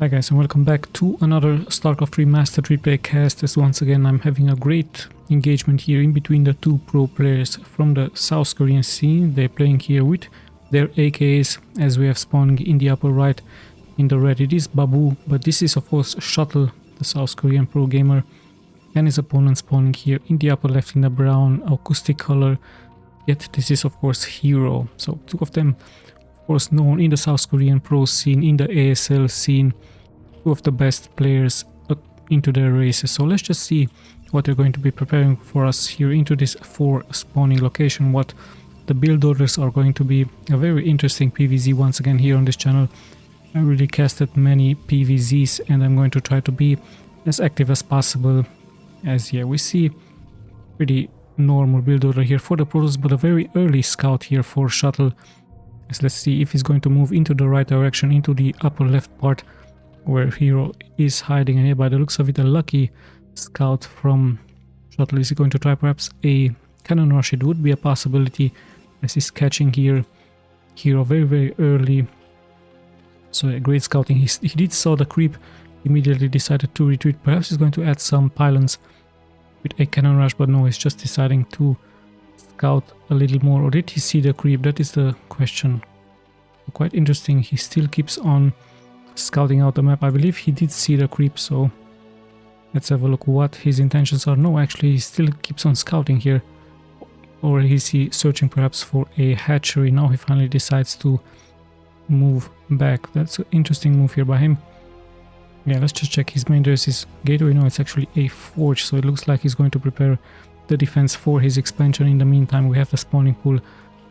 Hi guys, and welcome back to another Starcraft Remastered replay cast. As once again I'm having a great engagement here in between the two pro players from the South Korean scene. They're playing here with their AKs, as we have spawning in the upper right. In the red it is Babu, but this is of course SHUTTLE, the South Korean pro gamer, and his opponent spawning here in the upper left in the brown acoustic color. Yet this is of course Hero. So two of them of course known in the South Korean pro scene, in the ASL scene, two of the best players into their races. So let's just see what they're going to be preparing for us here into this 4 spawning location, what the build orders are going to be. A very interesting PvZ once again here on this channel. I really casted many PvZs and I'm going to try to be as active as possible, as we see pretty normal build order here for the Protoss, but a very early scout here for SHUTTLE. So let's see if he's going to move into the right direction, into the upper left part where Hero is hiding, and here by the looks of it a lucky scout from SHUTTLE. Is he going to try perhaps a cannon rush? It would be a possibility, as he's catching here Hero very early. So a great scouting. He did saw the creep, immediately decided to retreat. Perhaps he's going to add some pylons with a cannon rush, but no, he's just deciding to scout a little more. Or did he see the creep? That is the question. Quite interesting. He still keeps on scouting out the map. I believe he did see the creep, so let's have a look what his intentions are. No, actually he still keeps on scouting here. Or is he searching perhaps for a hatchery? Now he finally decides to move back. That's an interesting move here by him. Yeah, let's just check his main. There's his gateway. No, it's actually a forge, so it looks like he's going to prepare the defense for his expansion. In the meantime, we have the spawning pool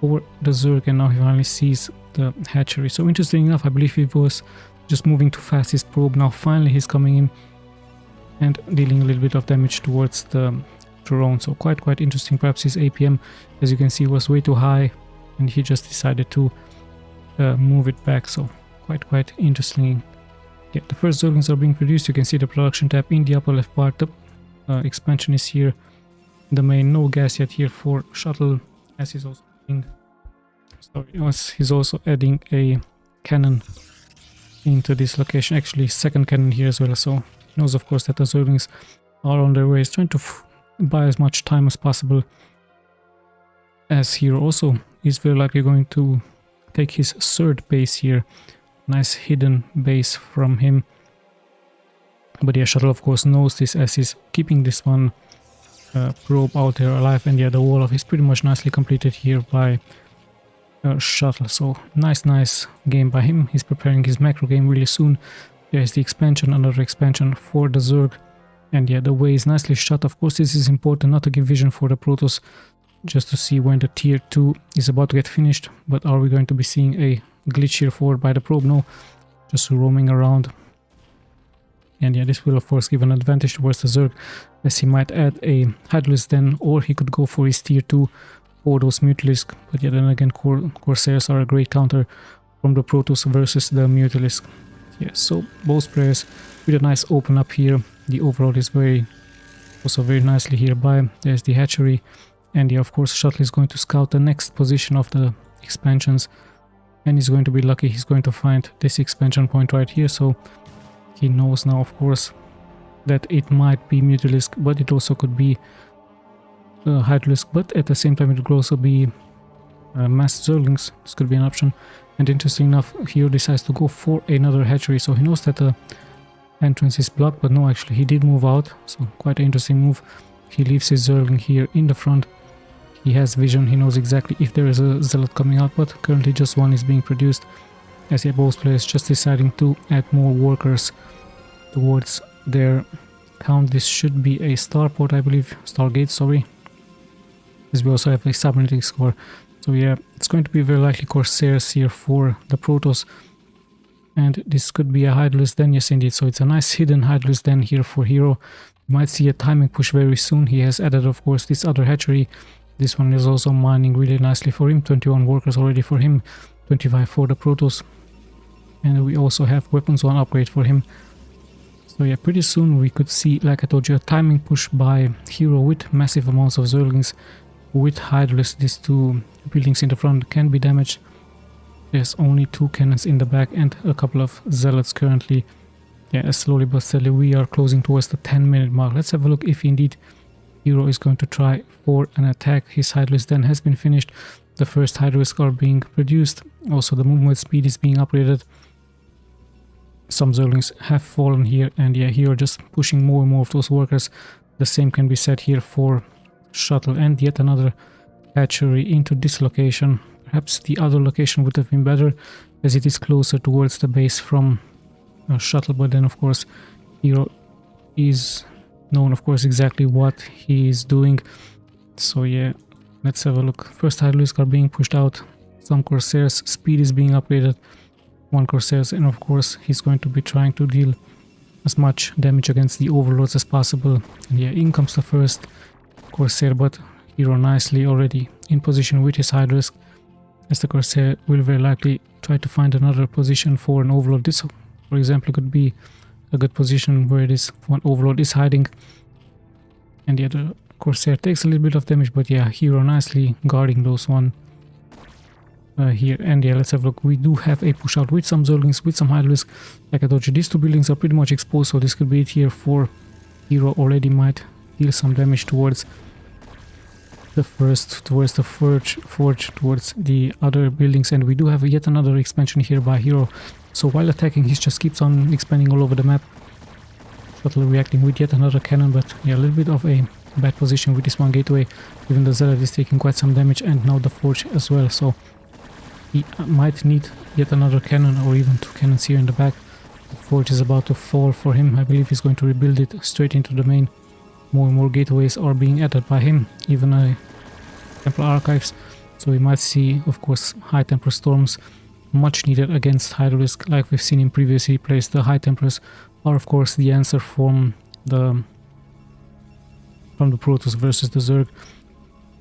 for the Zerg, and now he finally sees the hatchery. So interesting enough, I believe he was just moving too fast his probe. Now finally he's coming in and dealing a little bit of damage towards the drone. So quite interesting. Perhaps his APM, as you can see, was way too high and he just decided to move it back. So quite interesting. Yeah, the first Zerglings are being produced. You can see the production tab in the upper left part. The expansion is here. The main, no gas yet here for SHUTTLE, as he's also adding, he's also adding a cannon into this location. Actually second cannon here as well, so he knows of course that the Zerglings are on their way. He's trying to buy as much time as possible, as Hero also is very likely going to take his third base here. Nice hidden base from him. But yeah, SHUTTLE of course knows this, as he's keeping this one probe out there alive. And yeah, the wall of is pretty much nicely completed here by SHUTTLE. So nice game by him. He's preparing his macro game really soon. There's the expansion, another expansion for the Zerg, and yeah, the way is nicely shot. Of course this is important not to give vision for the Protoss, just to see when the tier 2 is about to get finished. But are we going to be seeing a glitch here forward by the probe? No, just roaming around. And yeah, this will of course give an advantage towards the Zerg, as he might add a Hydralisk then, or he could go for his tier 2 or those Mutalisk. But yeah, then again, Corsairs are a great counter from the Protoss versus the Mutalisk. Yeah, so both players with a nice open up here. The overall is also very nicely here by. There's the hatchery, and yeah, of course SHUTTLE is going to scout the next position of the expansions, and he's going to be lucky. He's going to find this expansion point right here, so he knows now of course that it might be Mutalisk, but it also could be Hydralisk, but at the same time it could also be mass Zerglings. This could be an option. And interesting enough, Hero decides to go for another hatchery, so he knows that the entrance is blocked, but no, actually he did move out, so quite an interesting move. He leaves his Zergling here in the front. He has vision, he knows exactly if there is a Zealot coming out, but currently just one is being produced, as both players just deciding to add more workers towards their count. This should be a starport, I believe, Stargate, sorry, as we also have a cybernetic score. So yeah, it's going to be very likely Corsairs here for the Protoss, and this could be a Hydralisk den. Yes indeed, so it's a nice hidden Hydralisk den here for Hero. You might see a timing push very soon. He has added of course this other hatchery. This one is also mining really nicely for him. 21 workers already for him, 25 for the Protoss, and we also have weapons 1 upgrade for him. So yeah, pretty soon we could see, like I told you, a timing push by Hero with massive amounts of Zerglings. With Hydralisk, these 2 buildings in the front can be damaged. There's only 2 cannons in the back and a couple of Zealots currently yeah, slowly but steadily we are closing towards the 10-minute mark. Let's have a look if indeed Hero is going to try for an attack. His Hydralisk then has been finished. The first Hydralisk are being produced. Also the movement speed is being upgraded. Some Zerglings have fallen here, and yeah, Hero just pushing more and more of those workers. The same can be said here for Shuttle, and yet another hatchery into this location. Perhaps the other location would have been better, as it is closer towards the base from Shuttle, but then of course Hero is known of course exactly what he is doing. So yeah, let's have a look. First Hydralisk are being pushed out. Some Corsairs, speed is being upgraded. One Corsairs, and of course he's going to be trying to deal as much damage against the Overlords as possible. And yeah, in comes the first Corsair, but Hero nicely already in position with his Hydralisk, as the Corsair will very likely try to find another position for an Overlord. This, for example, could be a good position where this one Overlord is hiding. And yeah, the Corsair takes a little bit of damage, but yeah, Hero nicely guarding those one here. And yeah, let's have a look. We do have a push out with some Zerglings, with some Hydralisk. Like I told you, these two buildings are pretty much exposed, so this could be it here for Hero. Already might deal some damage towards the first, towards the forge, towards the other buildings. And we do have yet another expansion here by Hero. So while attacking, he just keeps on expanding all over the map. Shuttle reacting with yet another cannon, but yeah, a little bit of a bad position with this one gateway. Even the Zealot is taking quite some damage, and now the forge as well. So he might need yet another cannon, or even two cannons here in the back. The forge is about to fall for him. I believe he's going to rebuild it straight into the main. More and more gateways are being added by him, even Templar Archives. So we might see, of course, High Templar Storms, much needed against Hydralisk. Like we've seen in previous replays, the High Templars are of course the answer from the Protoss versus the Zerg.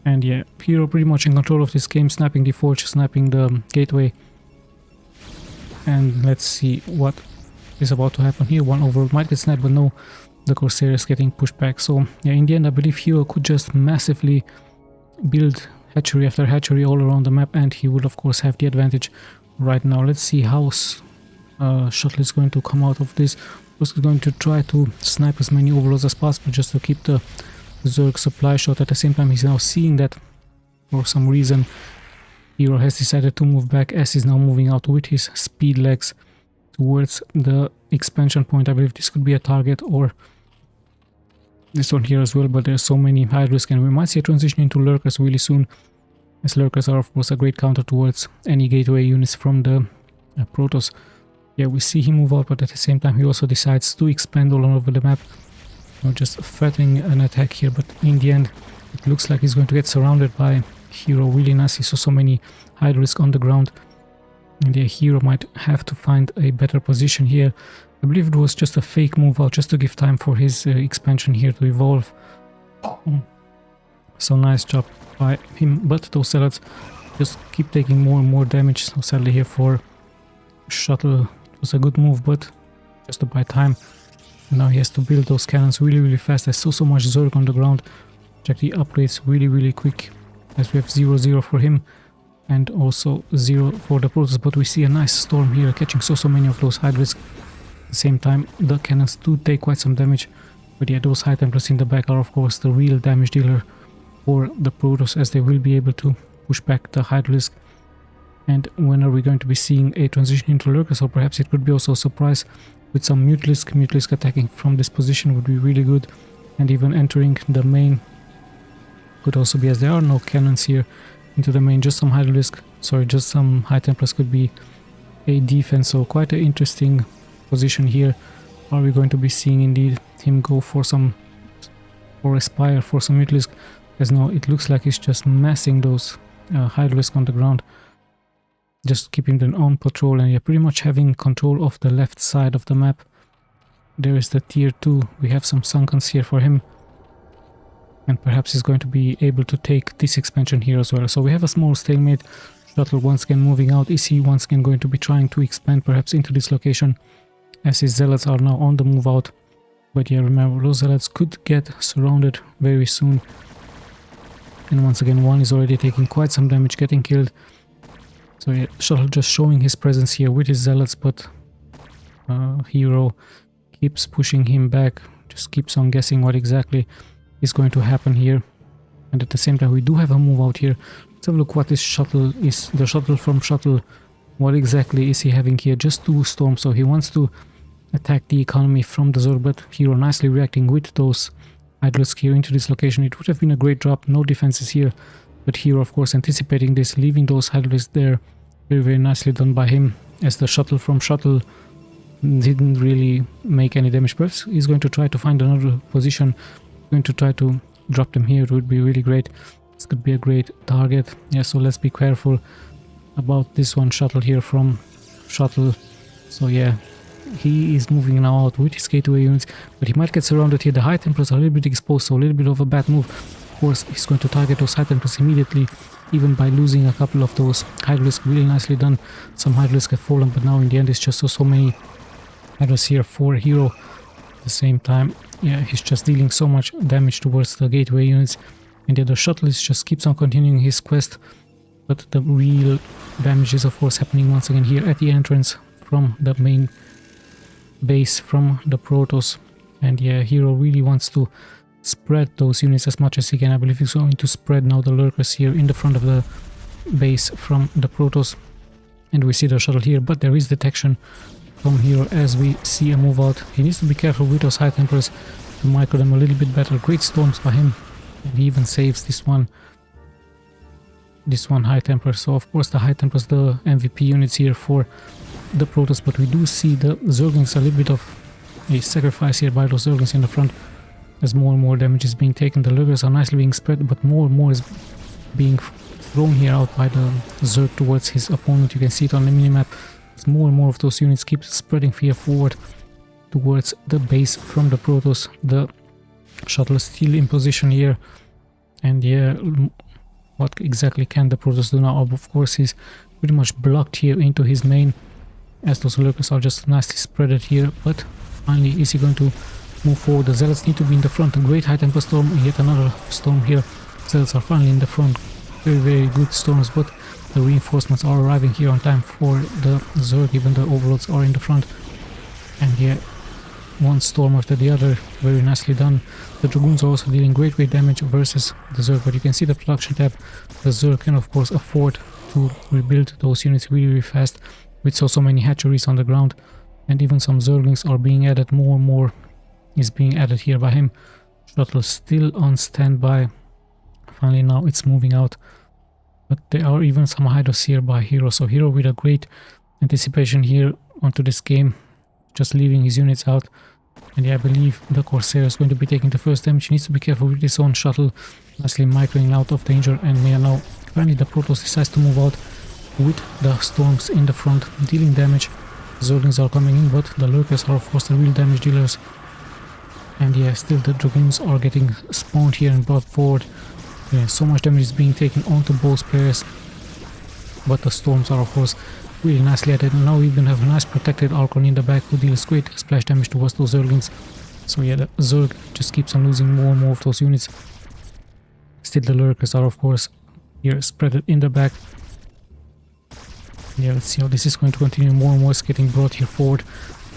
And yeah, Hero pretty much in control of this game, sniping the forge, sniping the gateway. And let's see what is about to happen here. One Overlord might get sniped, but no, the Corsair is getting pushed back. So yeah, in the end I believe Hero could just massively build hatchery after hatchery all around the map, and he would of course have the advantage right now. Let's see how Shuttle is going to come out of this. He's going to try to snipe as many Overlords as possible just to keep the Zerg supply short. At the same time, he's now seeing that for some reason Hero has decided to move back, as he's now moving out with his speed legs towards the expansion point. I believe this could be a target, or this one here as well, but there's so many Hydralisk, and we might see a transition into Lurkers really soon, as Lurkers are of course a great counter towards any gateway units from the Protoss. Yeah, we see him move out, but at the same time he also decides to expand all over the map. Not just threatening an attack here, but in the end it looks like he's going to get surrounded by Hero really nice. He saw so many Hydralisk on the ground, and the Hero might have to find a better position here. I believe it was just a fake move out, just to give time for his expansion here to evolve. So nice job by him, but those Zealots just keep taking more and more damage. So sadly here for Shuttle, it was a good move, but just to buy time. Now he has to build those cannons really fast. I saw so much Zerg on the ground. Check the upgrades really quick, as we have 0-0 for him and also 0 for the Protoss. But we see a nice storm here, catching so many of those Hydralisk. At the same time, the cannons do take quite some damage, but yeah, those High Templars in the back are of course the real damage dealer for the Protoss, as they will be able to push back the Hydralisk. And when are we going to be seeing a transition into Lurkers? Or perhaps it could be also a surprise with some Mutalisk attacking from this position would be really good. And even entering the main could also be, as there are no cannons here into the main, just some Hydralisk, sorry, just some High Templars could be a defense. So quite an interesting position here. Are we going to be seeing indeed him go for some, or aspire for some Mutalisk? As now it looks like he's just massing those Hydralisk on the ground, just keeping them on patrol, and yeah, pretty much having control of the left side of the map. There is the tier 2, we have some Sunkens here for him, and perhaps he's going to be able to take this expansion here as well. So we have a small stalemate. Shuttle once again moving out. Is he once again going to be trying to expand perhaps into this location, as his Zealots are now on the move out? But yeah, remember, those Zealots could get surrounded very soon. And once again, one is already taking quite some damage, getting killed. So yeah, Shuttle just showing his presence here with his Zealots, but Hero keeps pushing him back, just keeps on guessing what exactly is going to happen here. And at the same time we do have a move out here. Let's have a look what this shuttle is. The shuttle from Shuttle, what exactly is he having here? Just 2 storms, so he wants to attack the economy from the Zerg, but Hero nicely reacting with those Hydralisks here into this location. It would have been a great drop, no defenses here, but Hero of course anticipating this, leaving those Hydralisks there. Very, very nicely done by him, as the shuttle from Shuttle didn't really make any damage. Perhaps he's going to try to find another position, going to try to drop them here. It would be really great. This could be a great target. Yeah, so let's be careful about this one shuttle here from Shuttle. So yeah, he is moving now out with his gateway units, but he might get surrounded here. The High Templars are a little bit exposed, so a little bit of a bad move. Of course, he's going to target those High Templars immediately, even by losing a couple of those Hydralisks. Really nicely done. Some Hydralisks have fallen, but now in the end it's just so many Hydralisks here for Hero. At the same time, yeah, he's just dealing so much damage towards the gateway units, and the other shuttle just keeps on continuing his quest. But the real damage is of course happening once again here at the entrance from the main base from the Protoss. And yeah, Hero really wants to spread those units as much as he can. I believe he's going to spread now the lurkers here in the front of the base from the Protoss. And we see the shuttle here, but there is detection from Hero as we see a move out. He needs to be careful with those High Templars to micro them a little bit better. Great storms by him, and he even saves this one High Templar. So of course the High Templars, the MVP units here for the Protoss, but we do see the Zerglings a little bit of a sacrifice here by those Zerglings in the front, as more and more damage is being taken. The lurkers are nicely being spread, but more and more is being thrown here out by the Zerg towards his opponent. You can see it on the minimap, as more and more of those units keep spreading here forward towards the base from the Protoss. The shuttle is still in position here, and yeah, what exactly can the Protoss do now? Of course he's pretty much blocked here into his main, as those lurkers are just nicely spreaded here. But finally, is he going to move forward? The Zealots need to be in the front. A great High Temper storm, yet another storm here. Zealots are finally in the front. Very, very good storms, but the reinforcements are arriving here on time for the Zerg. Even the Overlords are in the front. And yeah, one storm after the other, very nicely done. The Dragoons are also dealing great damage versus the Zerg, but you can see the production tab. The Zerg can of course afford to rebuild those units really, really fast, with so many hatcheries on the ground, and even some Zerglings are being added. More and more is being added here by him. Shuttle still on standby. Finally now it's moving out, but there are even some Hydras here by Hero. So Hero with a great anticipation here onto this game, just leaving his units out. And yeah, I believe the Corsair is going to be taking the first damage. He needs to be careful with his own shuttle, nicely microing out of danger. And yeah, now finally the Protoss decides to move out with the storms in the front, dealing damage. Zerglings are coming in, but the lurkers are of course the real damage dealers. And yeah, still the Dragoons are getting spawned here and brought forward. Yeah, so much damage is being taken onto both players, but the storms are of course really nicely added. And now we even have a nice protected Archon in the back who deals great splash damage towards those Zerglings. So yeah, the Zerg just keeps on losing more and more of those units. Still the lurkers are of course here spread in the back. Yeah, let's see how this is going to continue. More and more is getting brought here forward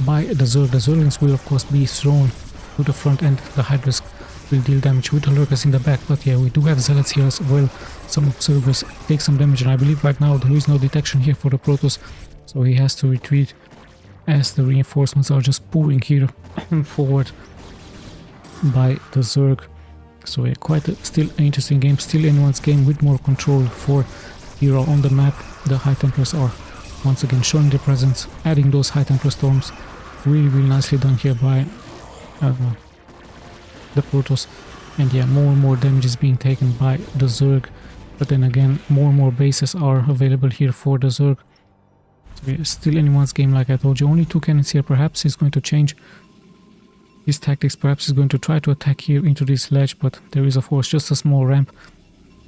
by the Zerg. The Zerglings will of course be thrown to the front, and the Hydralisks will deal damage with the lurkers in the back. But yeah, we do have Zealots here as well. Some observers take some damage, and I believe right now there is no detection here for the Protoss, so he has to retreat as the reinforcements are just pouring here forward by the Zerg. So yeah, quite still an interesting game, still anyone's game with more control for Hero on the map. The High Templars are once again showing their presence, adding those High Templar storms. Really, really nicely done here by the Protoss. And yeah, more and more damage is being taken by the Zerg, but then again more and more bases are available here for the Zerg. So yeah, still anyone's game, like I told you. Only 2 cannons here. Perhaps he's going to change his tactics. Perhaps he's going to try to attack here into this ledge, but there is of course just a small ramp.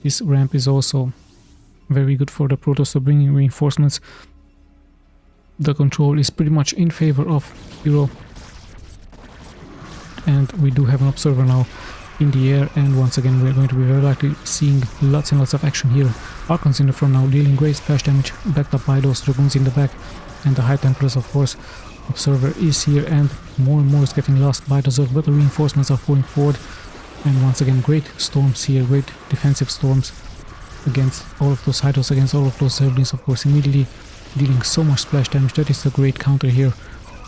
This ramp is also very good for the Protoss to bring in reinforcements. The control is pretty much in favor of Hero. And we do have an observer now in the air, and once again we're going to be very likely seeing lots and lots of action here. Archons in the front now dealing great splash damage, backed up by those Dragoons in the back, and the High Templars of course. Observer is here, and more is getting lost by the Zerg, but the reinforcements are pouring forward. And once again, great storms here, great defensive storms against all of those Hydros, against all of those Zerglings, of course, immediately dealing so much splash damage. That is the great counter here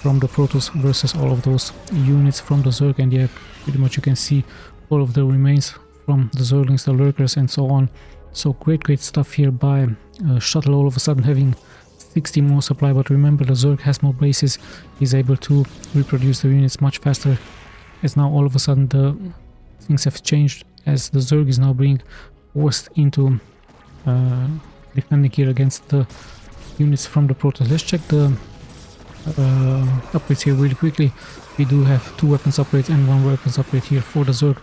from the Protoss versus all of those units from the Zerg. And yeah, pretty much you can see all of the remains from the Zerglings, the Lurkers, and so on. So great stuff here by SHUTTLE, all of a sudden having 60 more supply, but remember the Zerg has more bases, is able to reproduce the units much faster, as now all of a sudden the things have changed, as the Zerg is now being forced into defending here against the units from the Protoss. Let's check the upgrades here really quickly. We do have 2 weapons upgrades and 1 weapons upgrade here for the Zerg,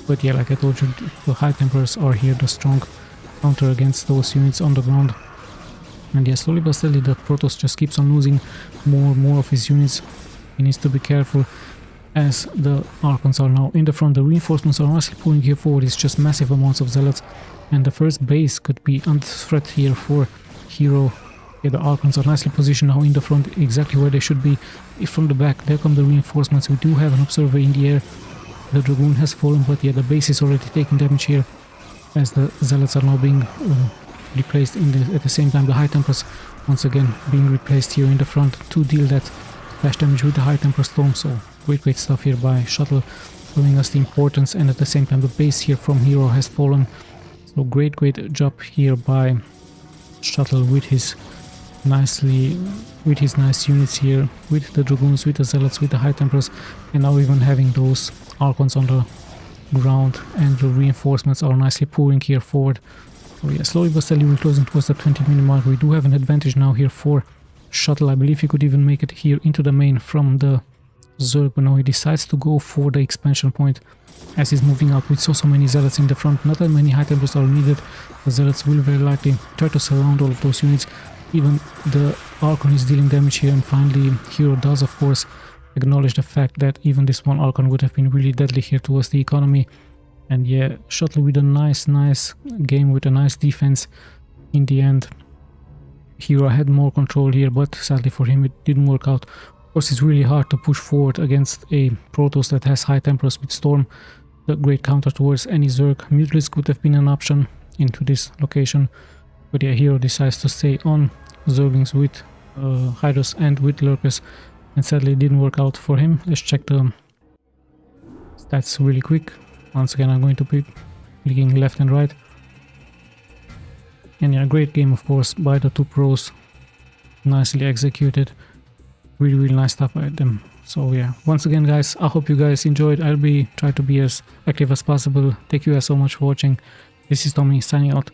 but yeah, like I told you, the High Templars are here the strong counter against those units on the ground. And yeah, slowly but steadily the Protoss just keeps on losing more of his units. He needs to be careful, as the Archons are now in the front. The reinforcements are nicely pulling here forward. It's just massive amounts of Zealots, and the first base could be under threat here for Hero. Yeah, the Archons are nicely positioned now in the front, exactly where they should be. If from the back, there come the reinforcements. We do have an Observer in the air. The Dragoon has fallen, but yeah, the base is already taking damage here, as the Zealots are now being replaced at the same time. The High Templars once again being replaced here in the front to deal that splash damage with the High Templar Storm. So great stuff here by SHUTTLE, showing us the importance, and at the same time the base here from Hero has fallen. So great job here by SHUTTLE with his nice units here, with the Dragoons, with the Zealots, with the High Templars, and now even having those Archons on the ground, and the reinforcements are nicely pouring here forward. So yeah, slowly but steadily we're closing towards the 20-minute mark. We do have an advantage now here for SHUTTLE. I believe he could even make it here into the main from the Zerg, but now he decides to go for the expansion point, as he's moving out with so many Zealots in the front. Not that many High Templars are needed. The Zealots will very likely try to surround all of those units. Even the Archon is dealing damage here, and finally Hero does of course acknowledge the fact that even this one Archon would have been really deadly here towards the economy. And yeah, SHUTTLE with a nice game, with a nice defense in the end. Hero had more control here, but sadly for him it didn't work out. Of course, it's really hard to push forward against a Protoss that has High Templars with Storm, the great counter towards any Zerg. Mutalisk would have been an option into this location, but yeah, Hero decides to stay on Zerglings with Hydros and with Lurkers, and sadly it didn't work out for him. Let's check the stats really quick. Once again, I'm going to be clicking left and right. And yeah, great game of course by the 2 pros. Nicely executed. Really nice stuff by them. So yeah, once again guys, I hope you guys enjoyed. I'll be trying to be as active as possible. Thank you guys so much for watching. This is Tommy signing out.